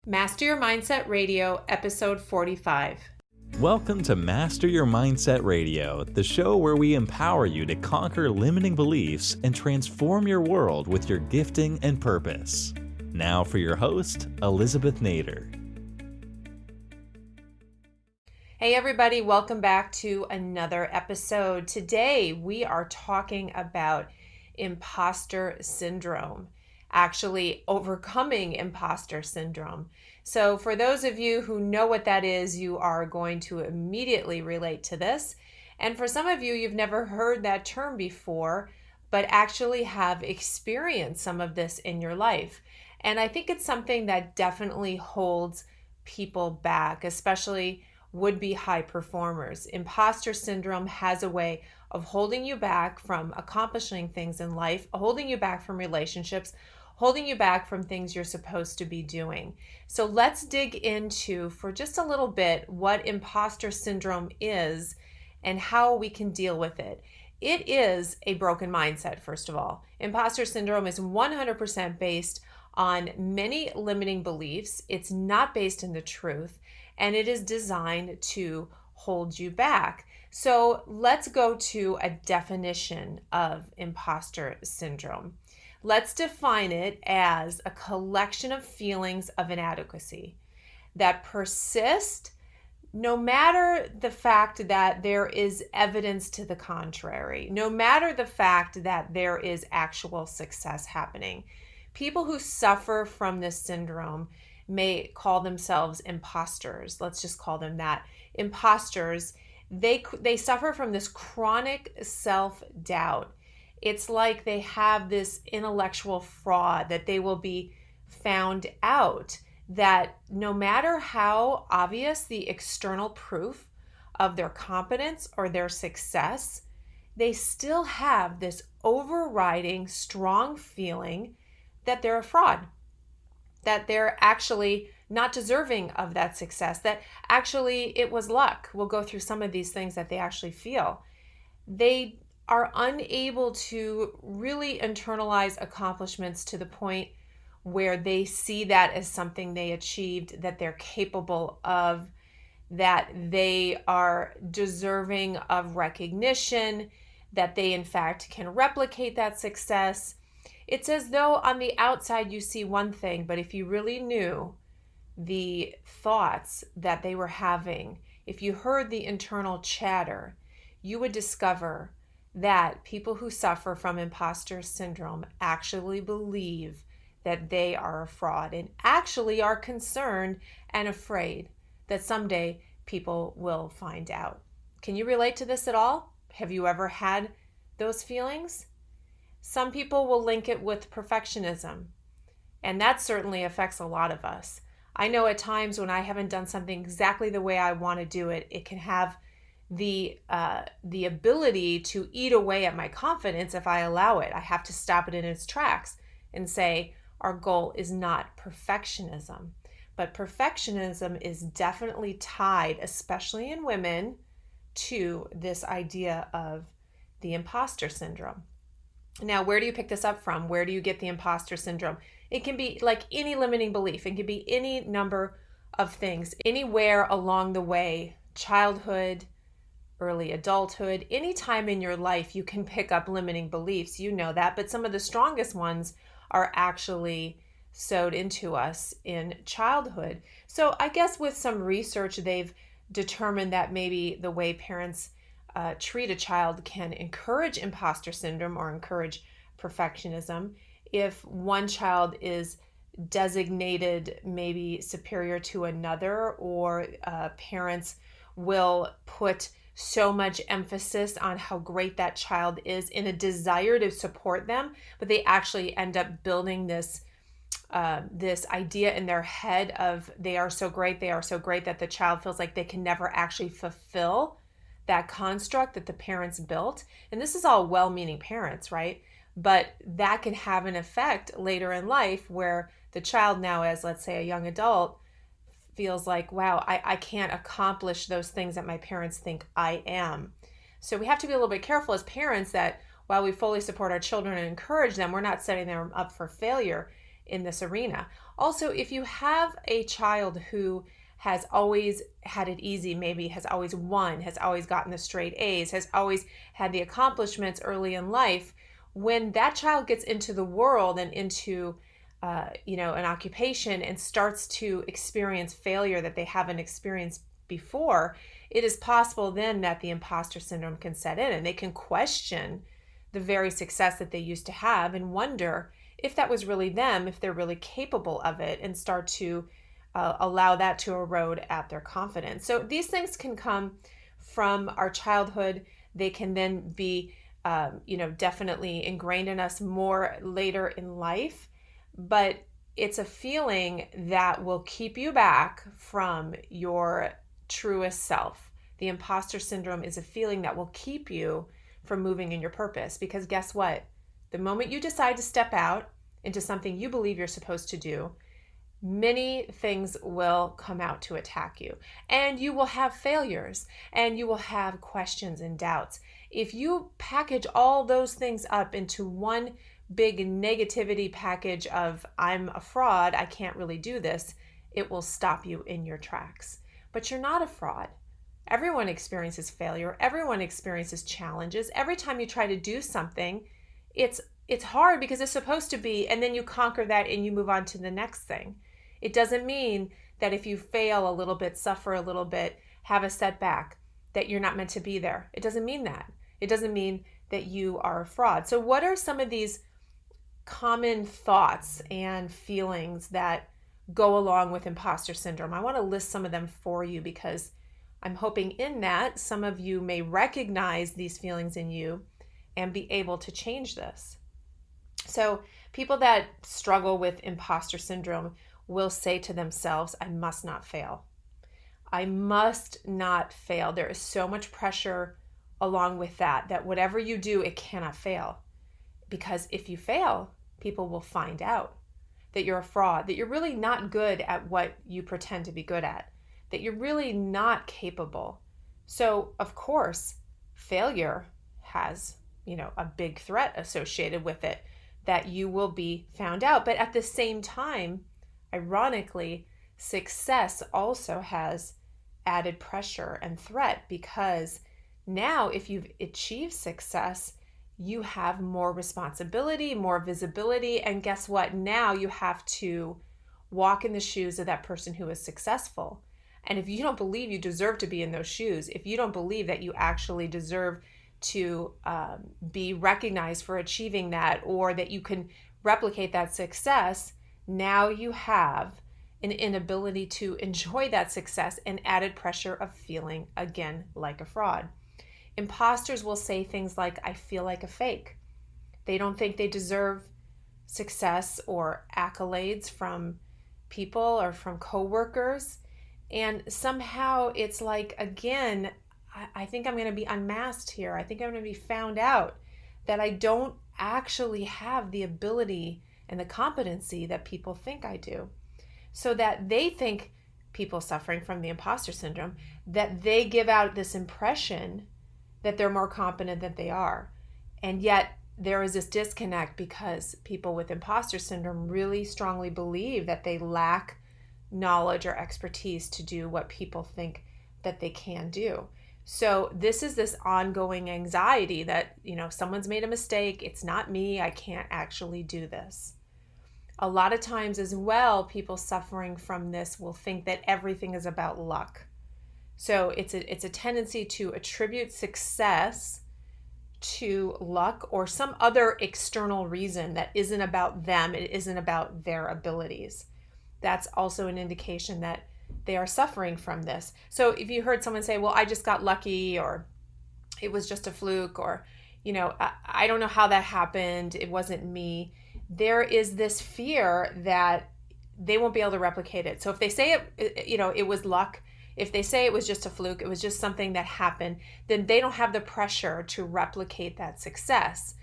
Master Your Mindset Radio, episode 45. Welcome to Master Your Mindset Radio, the show where we empower you to conquer limiting beliefs and transform your world with your gifting and purpose. Now for your host, Elizabeth Nader. Hey everybody, welcome back to another episode. Today we are talking about imposter syndrome, actually overcoming imposter syndrome. So for those of you who know what that is, you are going to immediately relate to this. And for some of you, you've never heard that term before, but actually have experienced some of this in your life. And I think it's something that definitely holds people back, especially would-be high performers. Imposter syndrome has a way of holding you back from accomplishing things in life, holding you back from relationships, holding you back from things you're supposed to be doing. So let's dig into, for just a little bit, what imposter syndrome is and how we can deal with it. It is a broken mindset, first of all. Imposter syndrome is 100% based on many limiting beliefs. It's not based in the truth, and it is designed to hold you back. So let's go to a definition of imposter syndrome. Let's define it as a collection of feelings of inadequacy that persist no matter the fact that there is evidence to the contrary, no matter the fact that there is actual success happening. People who suffer from this syndrome may call themselves imposters. Let's just call them that. Imposters, they suffer from this chronic self-doubt. It's like they have this intellectual fraud that they will be found out, that no matter how obvious the external proof of their competence or their success, they still have this overriding strong feeling that they're a fraud, that they're actually not deserving of that success, that actually it was luck. We'll go through some of these things that they actually feel. They are unable to really internalize accomplishments to the point where they see that as something they achieved, that they're capable of, that they are deserving of recognition, that they in fact can replicate that success. It's as though on the outside you see one thing, but if you really knew the thoughts that they were having, if you heard the internal chatter, you would discover that people who suffer from imposter syndrome actually believe that they are a fraud and actually are concerned and afraid that someday people will find out. Can you relate to this at all? Have you ever had those feelings? Some people will link it with perfectionism, and that certainly affects a lot of us. I know at times when I haven't done something exactly the way I want to do it, it can have the ability to eat away at my confidence if I allow it. I have to stop it in its tracks and say, our goal is not perfectionism. But perfectionism is definitely tied, especially in women, to this idea of the imposter syndrome. Now, where do you pick this up from? Where do you get the imposter syndrome? It can be like any limiting belief. It can be any number of things, anywhere along the way, childhood, early adulthood, any time in your life you can pick up limiting beliefs, you know that, but some of the strongest ones are actually sewed into us in childhood. So I guess with some research, they've determined that maybe the way parents treat a child can encourage imposter syndrome or encourage perfectionism. If one child is designated maybe superior to another, or parents will put so much emphasis on how great that child is in a desire to support them, but they actually end up building this idea in their head of they are so great, that the child feels like they can never actually fulfill that construct that the parents built. And this is all well-meaning parents, right? But that can have an effect later in life where the child now, as let's say a young adult, feels like, wow, I can't accomplish those things that my parents think I am. So we have to be a little bit careful as parents that while we fully support our children and encourage them, we're not setting them up for failure in this arena. Also, if you have a child who has always had it easy, maybe has always won, has always gotten the straight A's, has always had the accomplishments early in life, when that child gets into the world and into an occupation and starts to experience failure that they haven't experienced before, it is possible then that the imposter syndrome can set in and they can question the very success that they used to have and wonder if that was really them, if they're really capable of it, and start to allow that to erode at their confidence. So these things can come from our childhood. They can then be, definitely ingrained in us more later in life. But it's a feeling that will keep you back from your truest self. The imposter syndrome is a feeling that will keep you from moving in your purpose. Because guess what? The moment you decide to step out into something you believe you're supposed to do, many things will come out to attack you. And you will have failures and you will have questions and doubts. If you package all those things up into one big negativity package of I'm a fraud, I can't really do this, it will stop you in your tracks. But you're not a fraud. Everyone experiences failure. Everyone experiences challenges. Every time you try to do something, it's hard because it's supposed to be, and then you conquer that and you move on to the next thing. It doesn't mean that if you fail a little bit, suffer a little bit, have a setback, that you're not meant to be there. It doesn't mean that. It doesn't mean that you are a fraud. So what are some of these common thoughts and feelings that go along with imposter syndrome? I want to list some of them for you because I'm hoping in that some of you may recognize these feelings in you and be able to change this. So people that struggle with imposter syndrome will say to themselves, I must not fail. I must not fail. There is so much pressure along with that whatever you do, it cannot fail. Because if you fail, people will find out that you're a fraud, that you're really not good at what you pretend to be good at, that you're really not capable. So, of course, failure has, a big threat associated with it, that you will be found out. But at the same time, ironically, success also has added pressure and threat, because now if you've achieved success, you have more responsibility, more visibility, and guess what? Now you have to walk in the shoes of that person who is successful. And if you don't believe you deserve to be in those shoes, if you don't believe that you actually deserve to be recognized for achieving that, or that you can replicate that success, now you have an inability to enjoy that success and added pressure of feeling, again, like a fraud. Imposters will say things like, I feel like a fake. They don't think they deserve success or accolades from people or from coworkers. And somehow it's like, again, I think I'm going to be unmasked here. I think I'm going to be found out that I don't actually have the ability and the competency that people think I do. So that they think, people suffering from the imposter syndrome, that they give out this impression that they're more competent than they are. And yet there is this disconnect because people with imposter syndrome really strongly believe that they lack knowledge or expertise to do what people think that they can do. So this is this ongoing anxiety that, someone's made a mistake. It's not me. I can't actually do this. A lot of times as well, people suffering from this will think that everything is about luck. So it's a tendency to attribute success to luck or some other external reason that isn't about them. It isn't about their abilities. That's also an indication that they are suffering from this. So if you heard someone say, well, I just got lucky, or it was just a fluke, or, I don't know how that happened, it wasn't me, there is this fear that they won't be able to replicate it. So if they say it was luck, if they say it was just a fluke, it was just something that happened, then they don't have the pressure to replicate that success,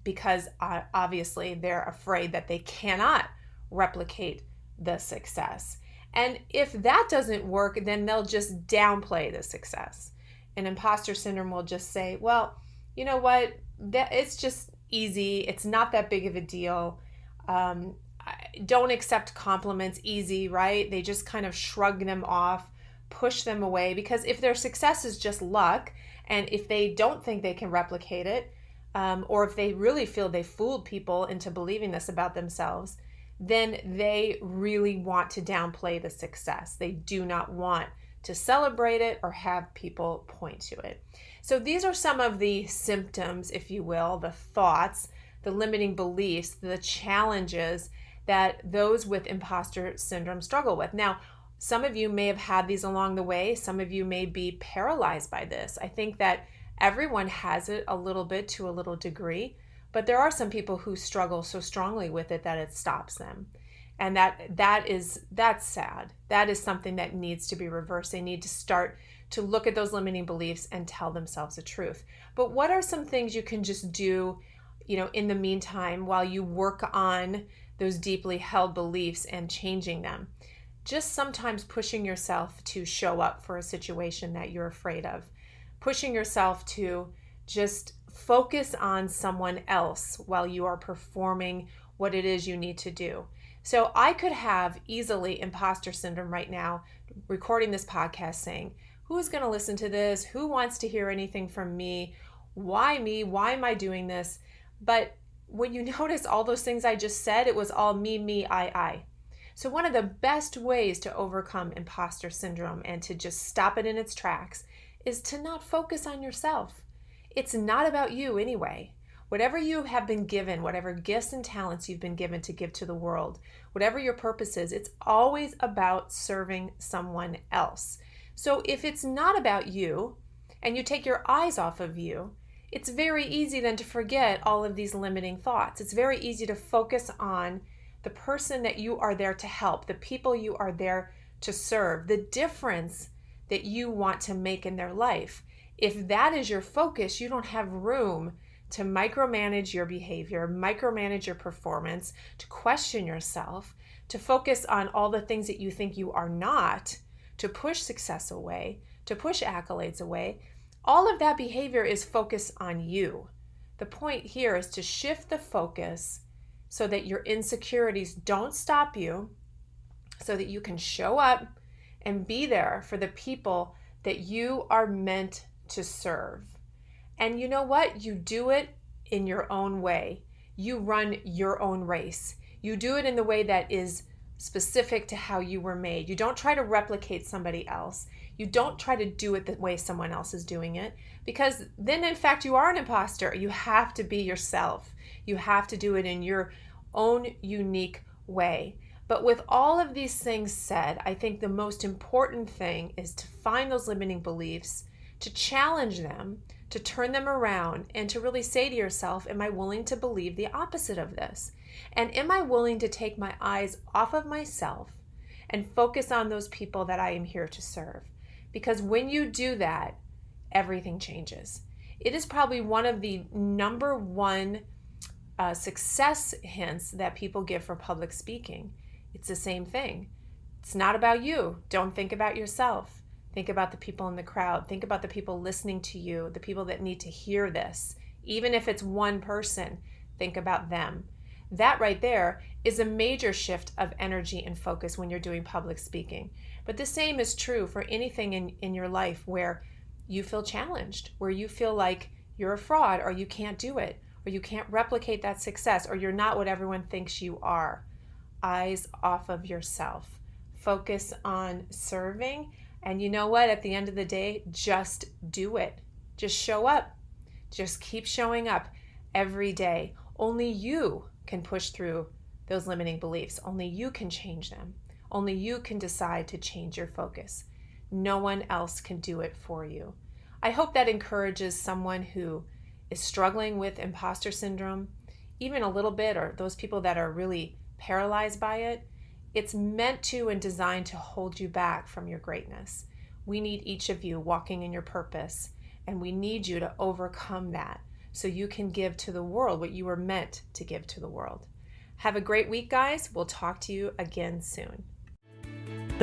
because obviously they're afraid that they cannot replicate the success. And if that doesn't work, then they'll just downplay the success. And imposter syndrome will just say, well, you know what, it's just easy. It's not that big of a deal. don't accept compliments easy, right? They just kind of shrug them off, push them away, because if their success is just luck, and if they don't think they can replicate it, or if they really feel they fooled people into believing this about themselves, then they really want to downplay the success. They do not want to celebrate it or have people point to it. So these are some of the symptoms, if you will, the thoughts, the limiting beliefs, the challenges that those with imposter syndrome struggle with. Now, some of you may have had these along the way. Some of you may be paralyzed by this. I think that everyone has it a little bit to a little degree, but there are some people who struggle so strongly with it that it stops them. And that's sad. That is something that needs to be reversed. They need to start to look at those limiting beliefs and tell themselves the truth. But what are some things you can just do, in the meantime, while you work on those deeply held beliefs and changing them? Just sometimes pushing yourself to show up for a situation that you're afraid of. Pushing yourself to just focus on someone else while you are performing what it is you need to do. So I could have easily imposter syndrome right now, recording this podcast saying, who's going to listen to this? Who wants to hear anything from me? Why me? Why am I doing this? But when you notice all those things I just said, it was all me, I. So one of the best ways to overcome imposter syndrome and to just stop it in its tracks is to not focus on yourself. It's not about you anyway. Whatever you have been given, whatever gifts and talents you've been given to give to the world, whatever your purpose is, it's always about serving someone else. So if it's not about you and you take your eyes off of you, it's very easy then to forget all of these limiting thoughts. It's very easy to focus on the person that you are there to help, the people you are there to serve, the difference that you want to make in their life. If that is your focus, you don't have room to micromanage your behavior, micromanage your performance, to question yourself, to focus on all the things that you think you are not, to push success away, to push accolades away. All of that behavior is focused on you. The point here is to shift the focus so that your insecurities don't stop you, so that you can show up and be there for the people that you are meant to serve. And you know what? You do it in your own way. You run your own race. You do it in the way that is specific to how you were made. You don't try to replicate somebody else. You don't try to do it the way someone else is doing it, because then in fact you are an imposter. You have to be yourself. You have to do it in your own unique way. But with all of these things said, I think the most important thing is to find those limiting beliefs, to challenge them, to turn them around, and to really say to yourself, am I willing to believe the opposite of this? And am I willing to take my eyes off of myself and focus on those people that I am here to serve? Because when you do that, everything changes. It is probably one of the number one success hints that people give for public speaking. It's the same thing. It's not about you. Don't think about yourself. Think about the people in the crowd. Think about the people listening to you, the people that need to hear this. Even if it's one person, think about them. That right there is a major shift of energy and focus when you're doing public speaking. But the same is true for anything in your life where you feel challenged, where you feel like you're a fraud, or you can't do it, or you can't replicate that success, or you're not what everyone thinks you are. Eyes off of yourself. Focus on serving. And you know what? At the end of the day, just do it. Just show up. Just keep showing up every day. Only you can push through those limiting beliefs. Only you can change them. Only you can decide to change your focus. No one else can do it for you. I hope that encourages someone who is struggling with imposter syndrome, even a little bit, or those people that are really paralyzed by it. It's meant to and designed to hold you back from your greatness. We need each of you walking in your purpose, and we need you to overcome that so you can give to the world what you were meant to give to the world. Have a great week, guys. We'll talk to you again soon.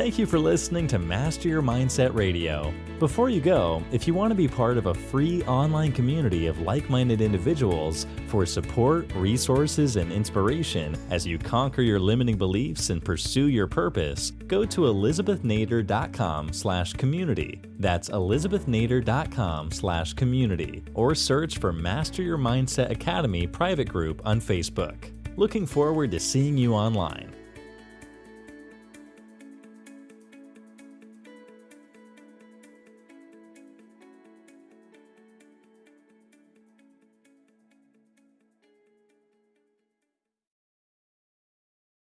Thank you for listening to Master Your Mindset Radio. Before you go, if you want to be part of a free online community of like-minded individuals for support, resources, and inspiration as you conquer your limiting beliefs and pursue your purpose, go to elizabethnader.com/community. That's elizabethnader.com/community, or search for Master Your Mindset Academy private group on Facebook. Looking forward to seeing you online.